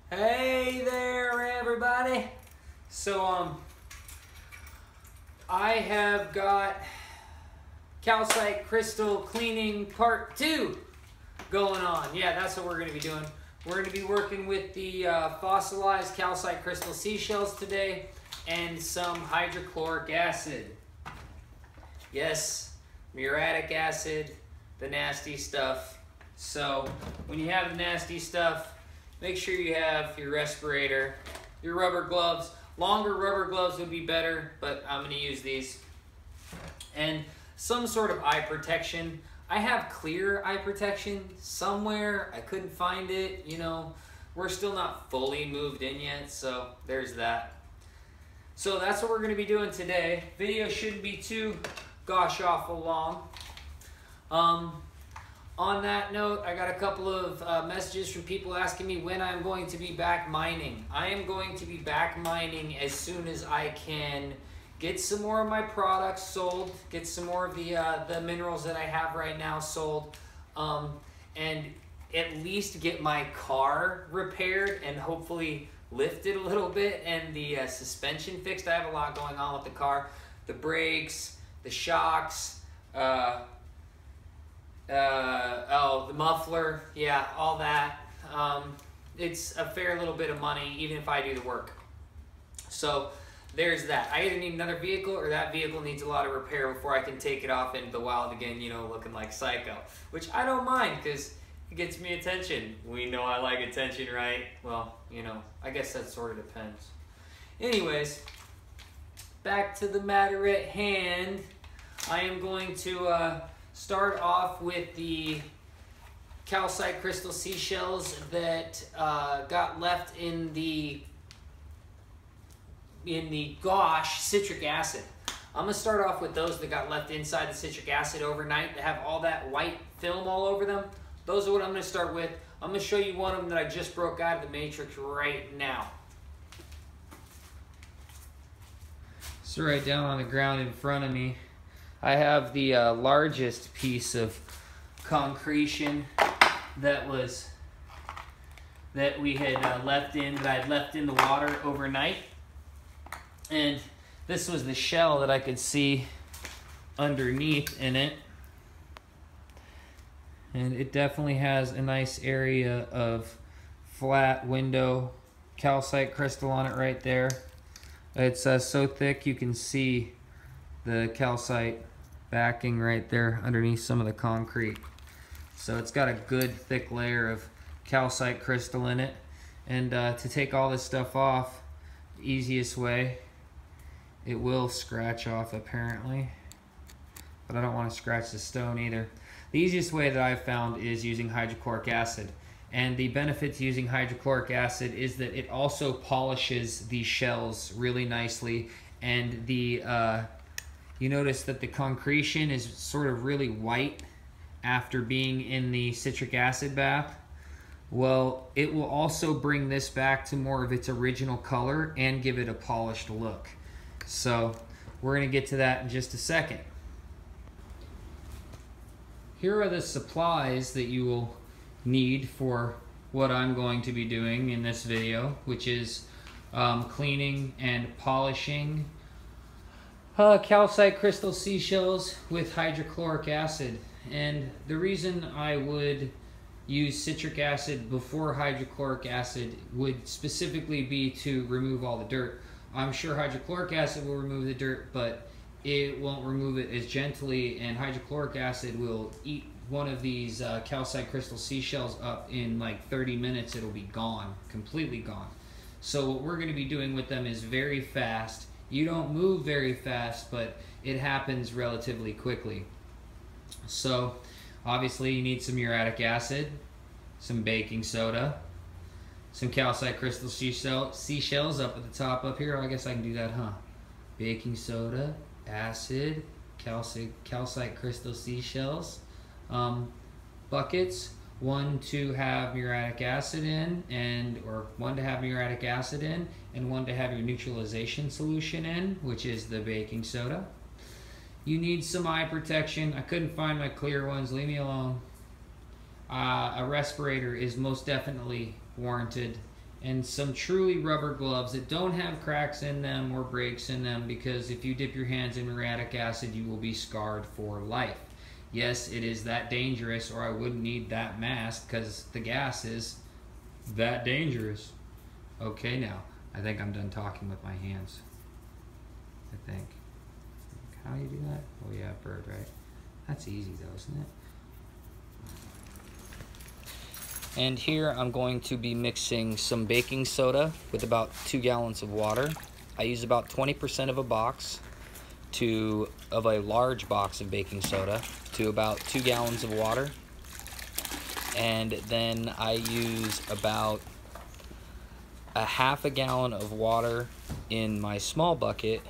Hey there, everybody. So, I have got Calcite Crystal Cleaning Part 2 going on. Yeah, that's what we're going to be doing. We're going to be working with the fossilized Calcite Crystal Seashells today and some hydrochloric acid. Yes, muriatic acid, the nasty stuff. So, when you have the nasty stuff, make sure you have your respirator, your rubber gloves. Longer rubber gloves would be better, but I'm going to use these. And some sort of eye protection. I have clear eye protection somewhere. I couldn't find it. You know, we're still not fully moved in yet, so there's that. So that's what we're going to be doing today. Video shouldn't be too gosh awful long. On that note, I got a couple of messages from people asking me when I'm going to be back mining. I am going to be back mining as soon as I can get some more of my products sold, get some more of the minerals that I have right now sold, and at least get my car repaired and hopefully lifted a little bit and the suspension fixed. I have a lot going on with the car. The brakes, the shocks, the muffler, yeah, all that. It's a fair little bit of money, even if I do the work. So there's that. I either need another vehicle or that vehicle needs a lot of repair before I can take it off into the wild again, you know, looking like psycho. Which I don't mind, because it gets me attention. We know I like attention, right? Well, you know, I guess that sort of depends. Anyways, back to the matter at hand. I am going to start off with the Calcite Crystal Seashells that got left in the gauche citric acid. I'm going to start off with those that got left inside the citric acid overnight that have all that white film all over them. Those are what I'm going to start with. I'm going to show you one of them that I just broke out of the matrix right now. So right down on the ground in front of me, I have the largest piece of concretion that we had left in, that I had left in the water overnight. And this was the shell that I could see underneath in it. And it definitely has a nice area of flat window calcite crystal on it right there. It's so thick you can see the calcite backing right there underneath some of the concrete. So it's got a good thick layer of calcite crystal in it. And to take all this stuff off, the easiest way, it will scratch off apparently, but I don't want to scratch the stone either. The easiest way that I've found is using hydrochloric acid. And the benefit to using hydrochloric acid is that it also polishes the shells really nicely, and the you notice that the concretion is sort of really white after being in the citric acid bath. Well, it will also bring this back to more of its original color and give it a polished look. So we're going to get to that in just a second. Here are the supplies that you will need for what I'm going to be doing in this video, which is cleaning and polishing calcite crystal seashells with hydrochloric acid. And the reason I would use citric acid before hydrochloric acid would specifically be to remove all the dirt. I'm sure hydrochloric acid will remove the dirt, but it won't remove it as gently, and hydrochloric acid will eat one of these calcite crystal seashells up in like 30 minutes. It'll be gone, completely gone. So what we're going to be doing with them is very fast. You don't move very fast, but it happens relatively quickly. So obviously you need some muriatic acid, some baking soda, some calcite crystal seashells up at the top up here. I guess I can do that, huh? Baking soda, acid, calcite crystal seashells, buckets, one to have muriatic acid in, or one to have muriatic acid in, and one to have your neutralization solution in, which is the baking soda. You need some eye protection. I couldn't find my clear ones, leave me alone. A respirator is most definitely warranted and some truly rubber gloves that don't have cracks in them or breaks in them, because if you dip your hands in muriatic acid, you will be scarred for life. Yes, it is that dangerous, or I wouldn't need that mask, because the gas is that dangerous. Okay, now, I think I'm done talking with my hands. I think. How do you do that? Oh yeah, bird, right? That's easy though, isn't it? And here I'm going to be mixing some baking soda with about 2 gallons of water. I use about 20% of a box of a large box of baking soda to about 2 gallons of water. And then I use about a half a gallon of water in my small bucket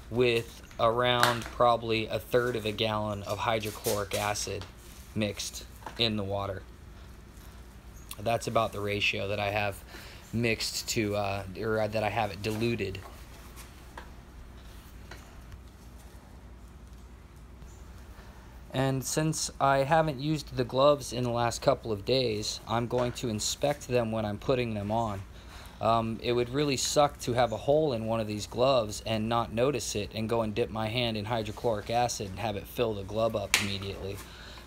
with around probably a third of a gallon of hydrochloric acid mixed in the water. That's about the ratio that I have mixed to, or that I have it diluted. And since I haven't used the gloves in the last couple of days, I'm going to inspect them when I'm putting them on. It would really suck to have a hole in one of these gloves and not notice it and go and dip my hand in hydrochloric acid and have it fill the glove up immediately.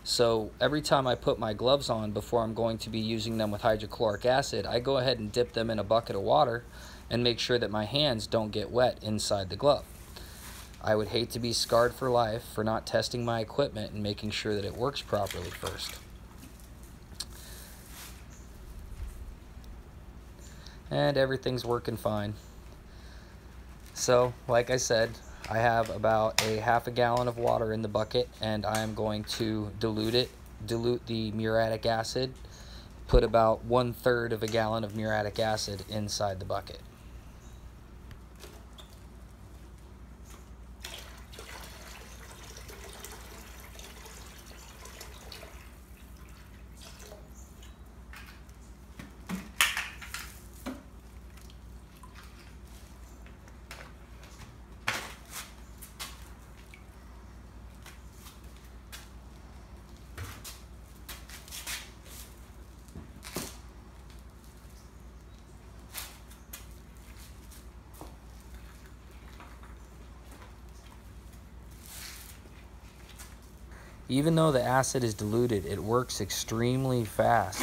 So every time I put my gloves on before I'm going to be using them with hydrochloric acid, I go ahead and dip them in a bucket of water and make sure that my hands don't get wet inside the glove. I would hate to be scarred for life for not testing my equipment and making sure that it works properly first. And everything's working fine. So, like I said, I have about a half a gallon of water in the bucket, and I am going to dilute the muriatic acid, put about 1/3 of a gallon of muriatic acid inside the bucket. Even though the acid is diluted, it works extremely fast.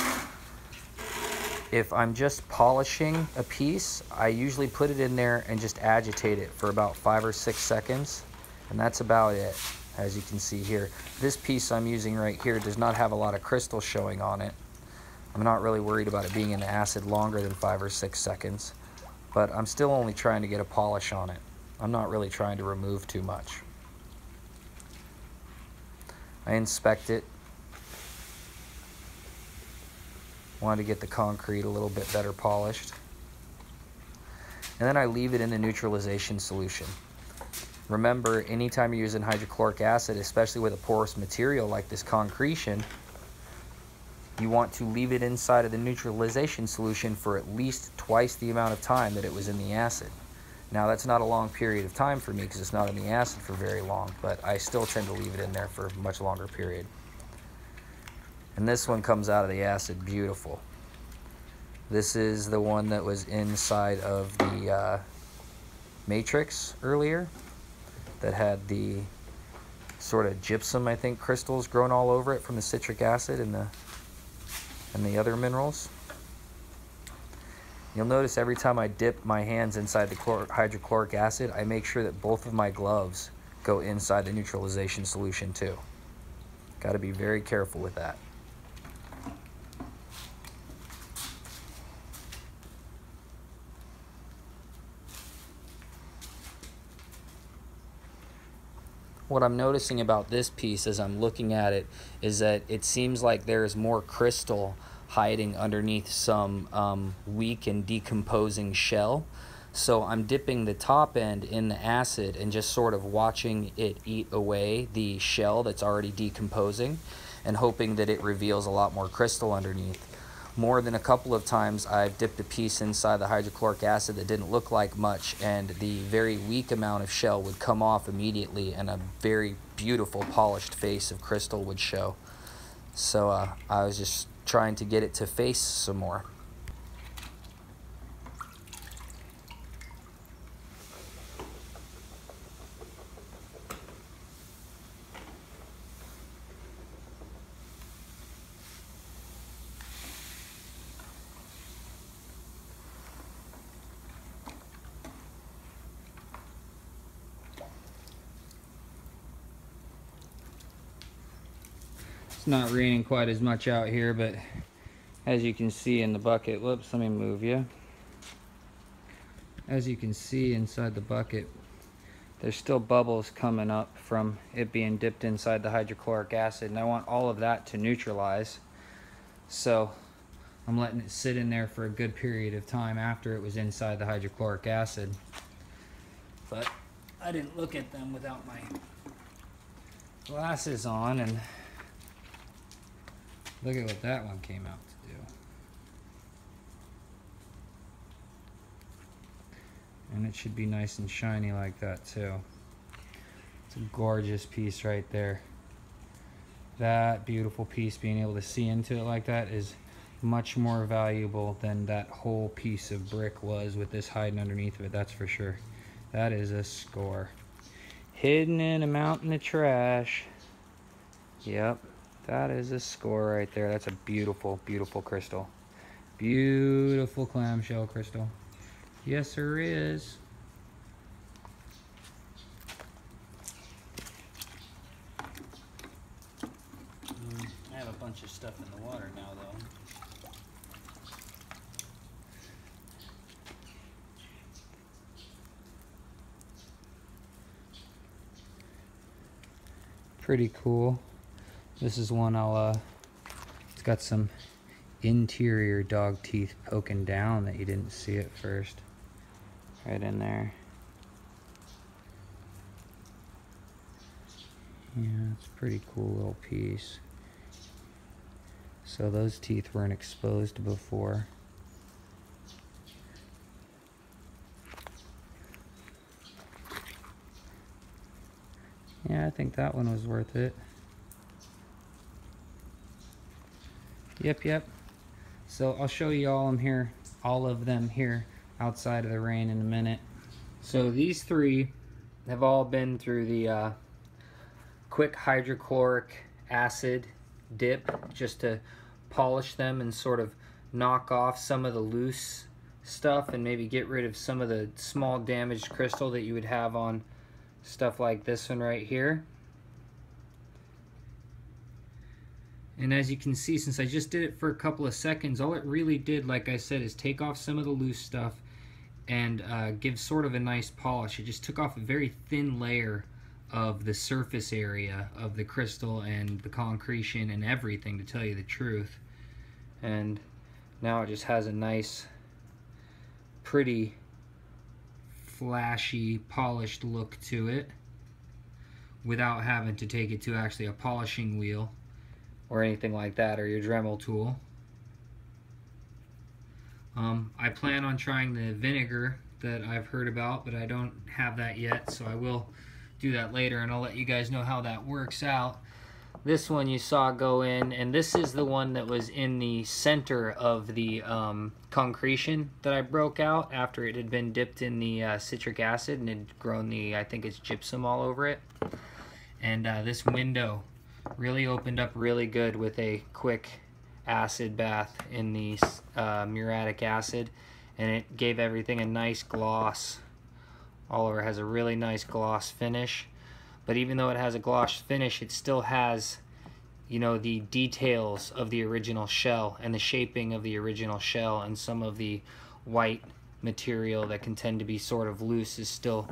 If I'm just polishing a piece, I usually put it in there and just agitate it for about 5 or 6 seconds, and that's about it. As you can see here, this piece I'm using right here does not have a lot of crystals showing on it. I'm not really worried about it being in the acid longer than 5 or 6 seconds, but I'm still only trying to get a polish on it. I'm not really trying to remove too much. I inspect it. Wanted to get the concrete a little bit better polished. And then I leave it in the neutralization solution. Remember, anytime you're using hydrochloric acid, especially with a porous material like this concretion, you want to leave it inside of the neutralization solution for at least twice the amount of time that it was in the acid. Now, that's not a long period of time for me because it's not in the acid for very long, but I still tend to leave it in there for a much longer period. And this one comes out of the acid beautiful. This is the one that was inside of the matrix earlier that had the sort of gypsum, I think, crystals growing all over it from the citric acid and the other minerals. You'll notice every time I dip my hands inside the hydrochloric acid, I make sure that both of my gloves go inside the neutralization solution too. Got to be very careful with that. What I'm noticing about this piece as I'm looking at it is that it seems like there is more crystal hiding underneath some weak and decomposing shell. So I'm dipping the top end in the acid and just sort of watching it eat away the shell that's already decomposing and hoping that it reveals a lot more crystal underneath. More than a couple of times I've dipped a piece inside the hydrochloric acid that didn't look like much, and the very weak amount of shell would come off immediately and a very beautiful polished face of crystal would show. So I was just trying to get it to face some more. It's not raining quite as much out here, but as you can see in the bucket, whoops, let me move you. As you can see inside the bucket, there's still bubbles coming up from it being dipped inside the hydrochloric acid, and I want all of that to neutralize. So I'm letting it sit in there for a good period of time after it was inside the hydrochloric acid. But I didn't look at them without my glasses on, and look at what that one came out to do. And it should be nice and shiny like that too. It's a gorgeous piece right there. That beautiful piece, being able to see into it like that, is much more valuable than that whole piece of brick was with this hiding underneath of it, that's for sure. That is a score. Hidden in a mountain of trash. Yep, that is a score right there. That's a beautiful, beautiful crystal. Beautiful clamshell crystal. Yes, there is. I have a bunch of stuff in the water now, though. Pretty cool. This is one it's got some interior dog teeth poking down that you didn't see at first. Right in there. Yeah, it's a pretty cool little piece. So those teeth weren't exposed before. Yeah, I think that one was worth it. Yep. So I'll show you all of them here outside of the rain in a minute. So these three have all been through the quick hydrochloric acid dip just to polish them and sort of knock off some of the loose stuff and maybe get rid of some of the small damaged crystal that you would have on stuff like this one right here. And as you can see, since I just did it for a couple of seconds, all it really did, like I said, is take off some of the loose stuff and give sort of a nice polish. It just took off a very thin layer of the surface area of the crystal and the concretion and everything, to tell you the truth. And now it just has a nice, pretty, flashy, polished look to it without having to take it to actually a polishing wheel or anything like that, or your Dremel tool. I plan on trying the vinegar that I've heard about, but I don't have that yet, so I will do that later, and I'll let you guys know how that works out. This one you saw go in, and this is the one that was in the center of the concretion that I broke out after it had been dipped in the citric acid and had grown the, I think it's gypsum all over it. And this window really opened up really good with a quick acid bath in the muriatic acid, and it gave everything a nice gloss all over. It has a really nice gloss finish, but even though it has a gloss finish, it still has, you know, the details of the original shell and the shaping of the original shell, and some of the white material that can tend to be sort of loose is still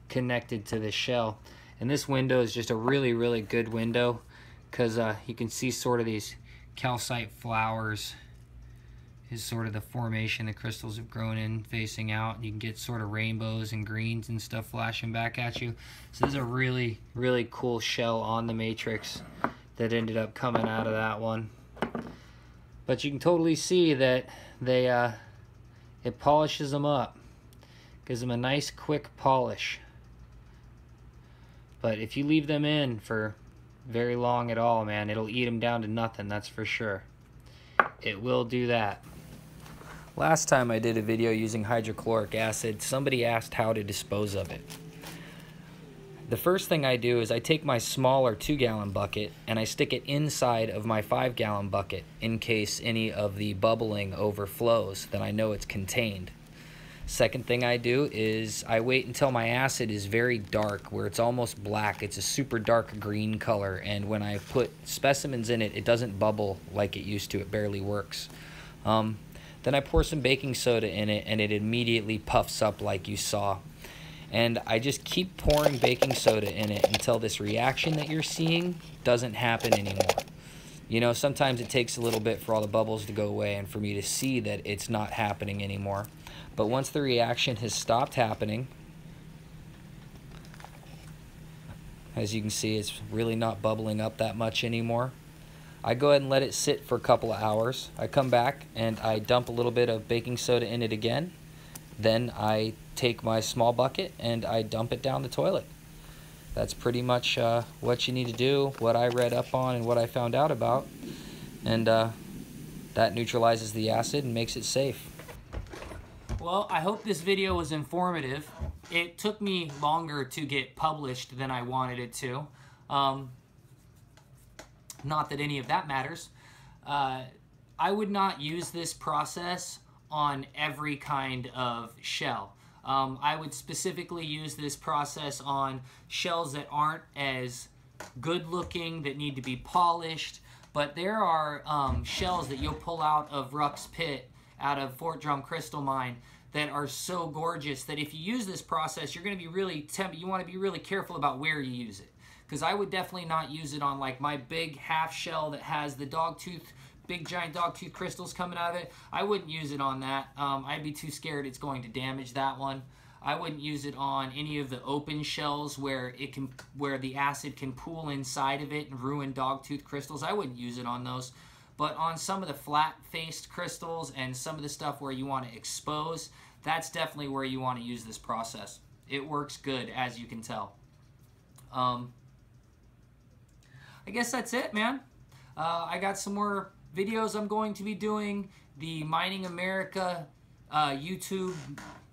connected to the shell. And this window is just a really, really good window, because you can see sort of these calcite flowers is sort of the formation the crystals have grown in facing out. You can get sort of rainbows and greens and stuff flashing back at you. So this is a really, really cool shell on the matrix that ended up coming out of that one. But you can totally see that they it polishes them up, gives them a nice quick polish. But if you leave them in for very long at all, man, it'll eat them down to nothing, that's for sure. It will do that. Last time I did a video using hydrochloric acid, somebody asked how to dispose of it. The first thing I do is I take my smaller 2-gallon bucket and I stick it inside of my 5-gallon bucket in case any of the bubbling overflows, then I know it's contained. Second thing I do is I wait until my acid is very dark, where it's almost black. It's a super dark green color, and when I put specimens in it, it doesn't bubble like it used to. It barely works. Then I pour some baking soda in it, and it immediately puffs up like you saw. And I just keep pouring baking soda in it until this reaction that you're seeing doesn't happen anymore. You know, sometimes it takes a little bit for all the bubbles to go away and for me to see that it's not happening anymore. But once the reaction has stopped happening, as you can see, it's really not bubbling up that much anymore. I go ahead and let it sit for a couple of hours. I come back and I dump a little bit of baking soda in it again. Then I take my small bucket and I dump it down the toilet. That's pretty much what you need to do, what I read up on and what I found out about. And that neutralizes the acid and makes it safe. Well, I hope this video was informative. It took me longer to get published than I wanted it to. Not that any of that matters. I would not use this process on every kind of shell. I would specifically use this process on shells that aren't as good looking, that need to be polished. But there are shells that you'll pull out of Ruck's pit, out of Fort Drum Crystal Mine, that are so gorgeous that if you use this process, you're going to be really you want to be really careful about where you use it. Because I would definitely not use it on like my big half shell that has the big giant dogtooth crystals coming out of it. I wouldn't use it on that. I'd be too scared it's going to damage that one. I wouldn't use it on any of the open shells where the acid can pool inside of it and ruin dogtooth crystals. I wouldn't use it on those. But on some of the flat-faced crystals and some of the stuff where you want to expose, that's definitely where you want to use this process. It works good, as you can tell. I guess that's it, man. I got some more videos I'm going to be doing. The MiningAmerica the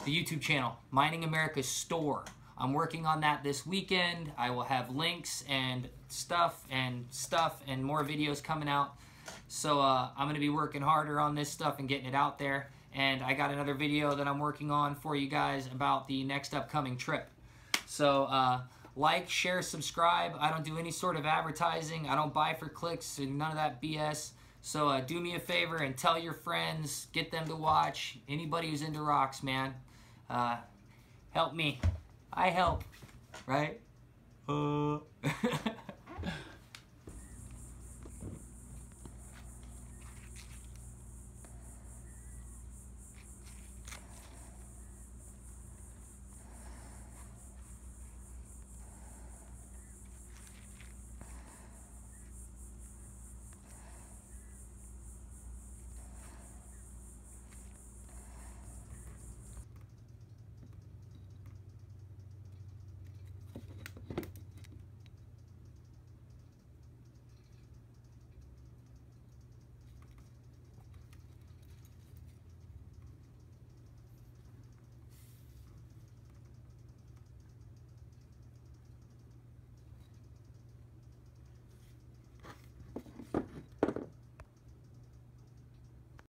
YouTube channel, MiningAmerica store. I'm working on that this weekend. I will have links and stuff and more videos coming out. So I'm going to be working harder on this stuff and getting it out there. And I got another video that I'm working on for you guys about the next upcoming trip. So like, share, subscribe. I don't do any sort of advertising. I don't buy for clicks and none of that BS. So do me a favor and tell your friends, get them to watch. Anybody who's into rocks, man. Help me. I help, right?